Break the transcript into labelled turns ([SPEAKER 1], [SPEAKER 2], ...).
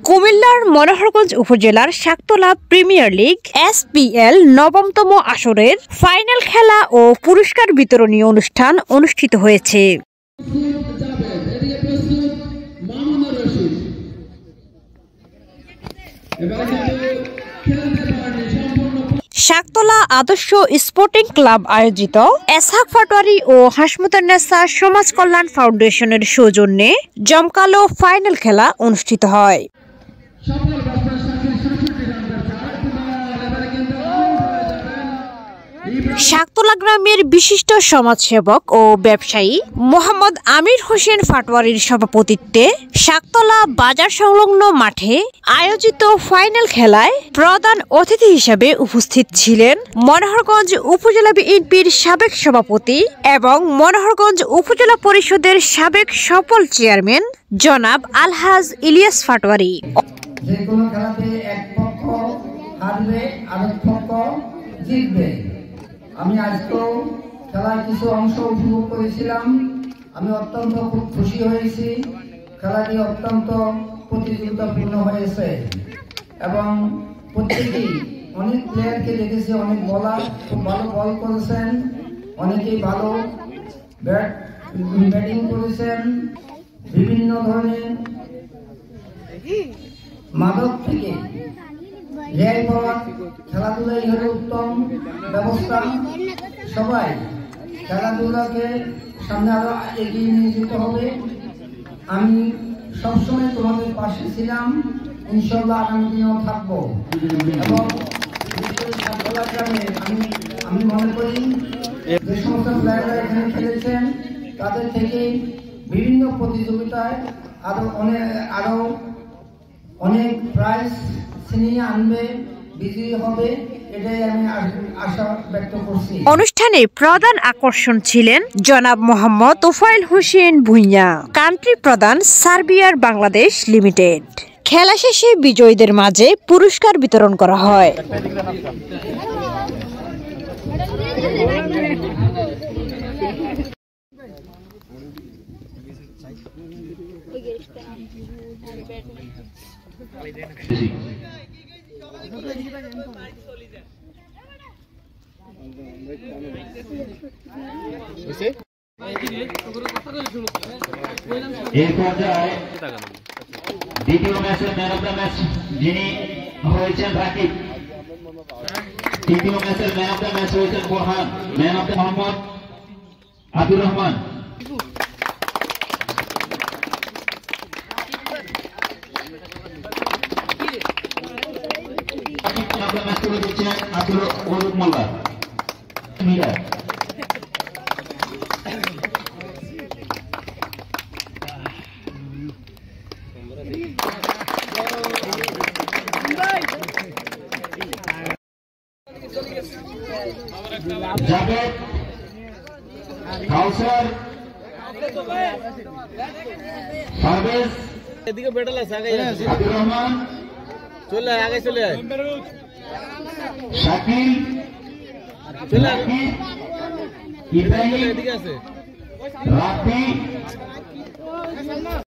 [SPEAKER 1] কুমিল্লার মনোহরগঞ্জ উপজেলার Shaktala premier league SPL নবমতম আসরের ফাইনাল খেলা ও পুরস্কার বিতরণী অনুষ্ঠান অনুষ্ঠিত হয়েছে। শাকতলা আদর্শ স্পোর্টিং ক্লাব আয়োজিত এসহাক পাটোয়ারী ও হাসমুতান্নেছা সমাজ কল্যাণ ফাউন্ডেশনের সৌজন্যে জমকালো ফাইনাল খেলা অনুষ্ঠিত হয়। শাকতলা গ্রামের বিশিষ্ট সমাজসেবক ও ব্যবসায়ী মোহাম্মদ আমির হোসেন পাটোয়ারীর সভাপতিত্বে শাকতলা বাজার সংলগ্ন মাঠে আয়োজিত ফাইনাল খেলায় প্রধান অতিথি হিসেবে উপস্থিত ছিলেন মনোহরগঞ্জ উপজেলা বিএনপির সাবেক সভাপতি এবং মনোহরগঞ্জ উপজেলা পরিষদের সাবেক সফল চেয়ারম্যান জনাব আলহাজ ইলিয়াস পাটোয়ারী।
[SPEAKER 2] যে কোনো খেলাতে এক পক্ষ হারবে আরেক পক্ষ জিতবে। আমি আজকেও খেলার কিছু অংশ উপভোগ করেছিলাম। আমি অত্যন্ত খুব খুশি হয়েছি। খেলাটি অত্যন্ত প্রতিযোগিতাপূর্ণ হয়েছে এবং প্রত্যেকেই অনেক প্লেয়ারকে দেখেছি, অনেক বলার খুব ভালো বল করেছেন, অনেকেই ভালো ব্যাটিং করেছেন। বিভিন্ন ধরনের মাদক থেকে রেহাই পাওয়ার খেলাধুলাই হলো উত্তম ব্যবস্থা। সবাই খেলাধুলাকে সামনে আরো এগিয়ে নিয়ে যেতে হবে। আমি সবসময় তোমাদের পাশে ছিলাম, ইনশাল্লাহ আগামী দিনেও থাকবো। এবং আমি মনে করি যে সমস্ত প্লেয়াররা এখানে খেলেছেন তাদের থেকে বিভিন্ন প্রতিযোগিতায় আরো অনেক প্রাইজ ছিনিয়ে আনবে, বিজয়ী হবে, এটাই আমি আশা ব্যক্ত করছি।
[SPEAKER 1] অনুষ্ঠানে প্রধান আকর্ষণ ছিলেন জনাব মোহাম্মদ তোফায়েল হোসেন ভুঁইয়া, কান্ট্রি প্রধান সার্বিয়ার বাংলাদেশ লিমিটেড। খেলা শেষে বিজয়ীদের মাঝে পুরস্কার বিতরণ করা হয়।
[SPEAKER 3] এই পর্যায়ে দ্বিতীয় ম্যাচে ম্যান অফ দ্য ম্যাচ যিনি হয়েছেন রাকিব, তৃতীয় ম্যাচের ম্যান অফ দ্য ম্যাচ হয়েছেন Borhan, man of the Mohammad Abdur Rahman. Match করে দিচ্ছেন আব্দুল ওরুক মোল্লা মিরা। জাভেদ, কাউসার, পারভেজ, এদিকে বেটাল আছে আগে আব্দুর রহমান, চলে আগে চলে আয়, শাকিল, চলে আগে ইব্রাহিম, এদিকে আছে রাফি।